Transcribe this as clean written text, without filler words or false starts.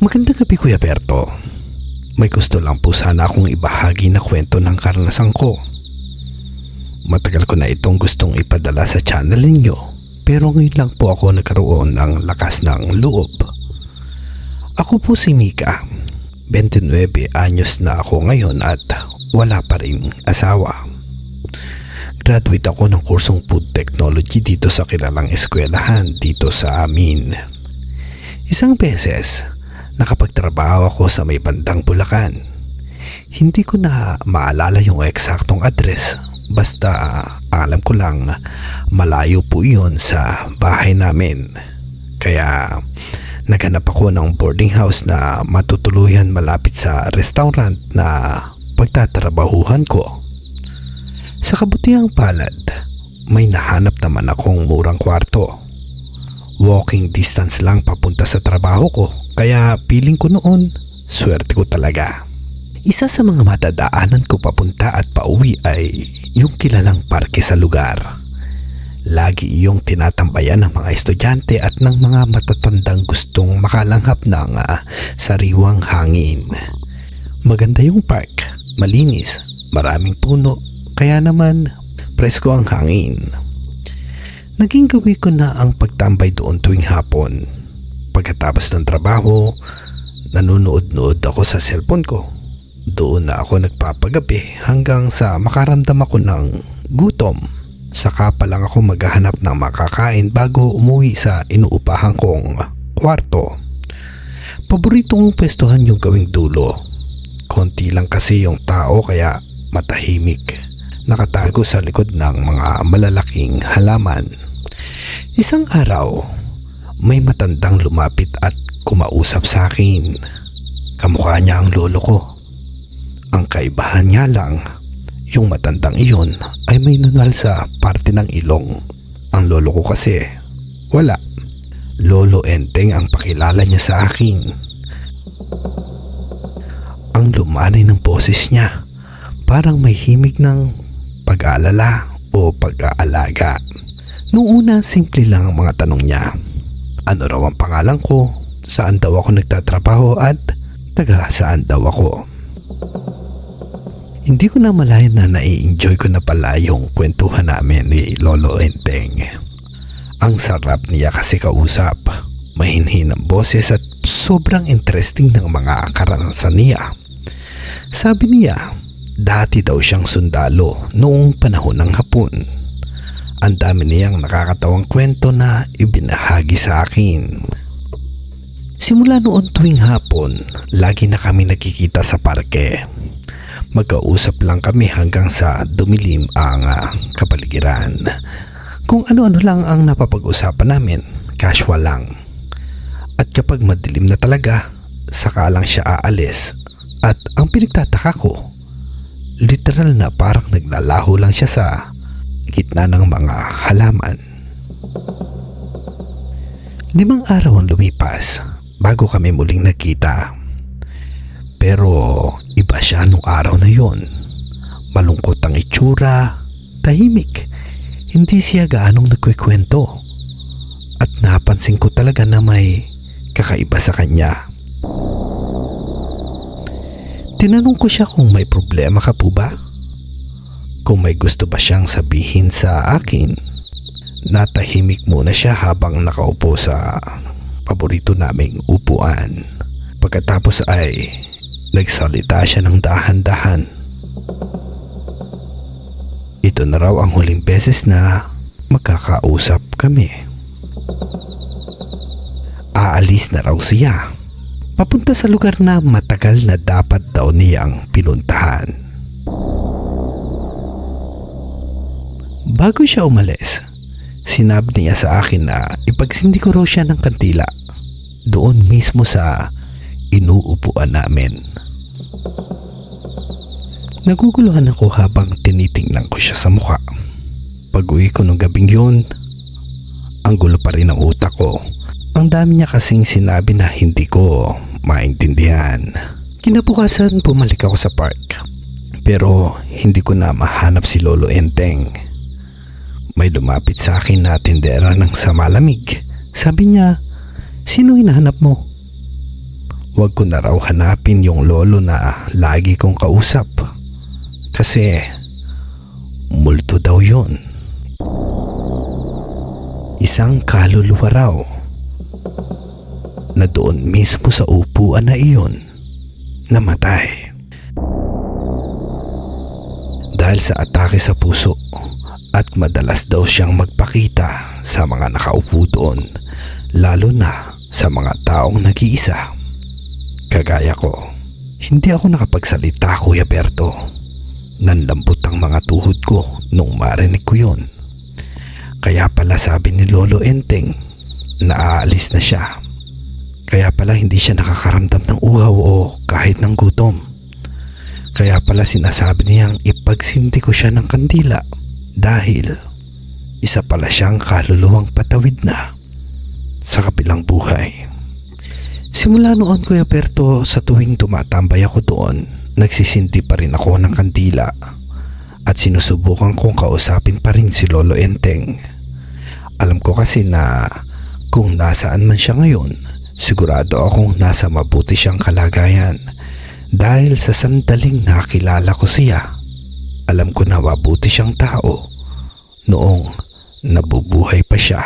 Magandang gabi, Kuya Berto. May gusto lang po sana akong ibahagi na kwento ng karanasan ko. Matagal ko na itong gustong ipadala sa channel ninyo, pero ngayon lang po ako nagkaroon ng lakas ng loob. Ako po si Mika. 29 anyos na ako ngayon at wala pa rin asawa. Graduate ako ng kursong food technology dito sa kilalang eskwelahan dito sa amin. Isang beses, nakapagtrabaho ako sa may bandang Bulacan. Hindi ko na maalala yung eksaktong address, basta alam ko lang malayo po iyon sa bahay namin. Kaya naghanap ako ng boarding house na matutuluyan malapit sa restaurant na pagtatrabahuhan ko. Sa kabutihang palad, may nahanap naman akong murang kwarto. Walking distance lang papunta sa trabaho ko, kaya feeling ko noon, swerte ko talaga. Isa sa mga matadaanan ko papunta at pauwi ay yung kilalang parke sa lugar. Lagi iyong tinatambayan ng mga estudyante at ng mga matatandang gustong makalanghap ng sariwang hangin. Maganda yung park, malinis, maraming puno, kaya naman presko ang hangin. Naging gawi ko na ang pagtambay doon tuwing hapon. Pagkatapos ng trabaho, nanonood-nood ako sa cellphone ko. Doon na ako nagpapagabi hanggang sa makaramdam ako ng gutom. Saka pa lang ako maghahanap ng makakain bago umuwi sa inuupahan kong kwarto. Paborito kong pwestuhan yung gawing dulo. Konti lang kasi yung tao kaya matahimik. Nakatago sa likod ng mga malalaking halaman. Isang araw, may matandang lumapit at kumausap sa akin. Kamukha niya ang lolo ko. Ang kaibahan niya lang, yung matandang iyon ay may nunal sa parte ng ilong. Ang lolo ko kasi, wala. Lolo Enteng ang pakilala niya sa akin. Ang lumanay ng boses niya, parang may himig ng pag-aalala o pag-aalaga. Noong una, simple lang ang mga tanong niya. Ano raw ang pangalan ko, saan daw ako nagtatrabaho at taga saan daw ako. Hindi ko na malayan na nai-enjoy ko na pala yung kwentuhan namin ni Lolo Enteng. Ang sarap niya kasi kausap, mahinhin ang boses at sobrang interesting ng mga karanasan niya. Sabi niya, dati daw siyang sundalo noong panahon ng Hapon. Ang dami niyang nakakatawang kwento na ibinahagi sa akin. Simula noon tuwing hapon, lagi na kami nakikita sa parke. Magkausap lang kami hanggang sa dumilim ang kapaligiran. Kung ano-ano lang ang napapag-usapan namin, casual lang. At kapag madilim na talaga, saka lang siya aalis. At ang pinagtataka ko, literal na parang naglalaho lang siya sa gitna ng mga halaman. 5 araw ang lumipas bago kami muling nagkita. Pero iba siya nung araw na yon. Malungkot ang itsura, tahimik. Hindi siya gaanong nagkukwento. At napansin ko talaga na may kakaiba sa kanya. Tinanong ko siya kung may problema ka po ba? Kung may gusto ba siyang sabihin sa akin. Natahimik muna siya habang nakaupo sa paborito naming upuan. Pagkatapos ay nagsalita siya ng dahan-dahan. Ito na raw ang huling beses na magkakausap kami. Aalis na raw siya. Papunta sa lugar na matagal na dapat daw niyang pinuntahan. Bago siya umalis, sinabi niya sa akin na ipagsindi ko raw siya ng kandila doon mismo sa inuupuan namin. Naguguluhan ako habang tinitingnan ko siya sa mukha. Pag-uwi ko nung gabing yun, ang gulo pa rin ang utak ko. Ang dami niya kasing sinabi na hindi ko maintindihan. Kinabukasan bumalik ako sa park, pero hindi ko na mahanap si Lolo Enteng. May lumapit sa akin na tindera ng sa malamig. Sabi niya, sino hinahanap mo? wag ko na raw hanapin yung lolo na lagi kong kausap. Kasi multo daw yun. Isang kaluluwa raw na doon mismo sa upuan na iyon namatay. Dahil sa atake sa puso at madalas daw siyang magpakita sa mga nakaupo doon, lalo na sa mga taong nag-iisa. Kagaya ko, hindi ako nakapagsalita, Kuya Berto. Nanlambot ang mga tuhod ko nung marinig ko yun. Kaya pala sabi ni Lolo Enteng na aalis na siya. Kaya pala hindi siya nakakaramdam ng uhaw o kahit ng gutom. Kaya pala sinasabi niyang ipagsindi ko siya ng kandila dahil isa pala siyang kaluluwang patawid na sa kabilang buhay. Simula noon, Kuya Berto, sa tuwing tumatambay ako doon, nagsisinti pa rin ako ng kandila at sinusubukan kong kausapin pa rin si Lolo Enteng. Alam ko kasi na kung nasaan man siya ngayon, sigurado akong nasa mabuti siyang kalagayan dahil sa sandaling nakilala ko siya. Alam ko na mabuti siyang tao noong nabubuhay pa siya.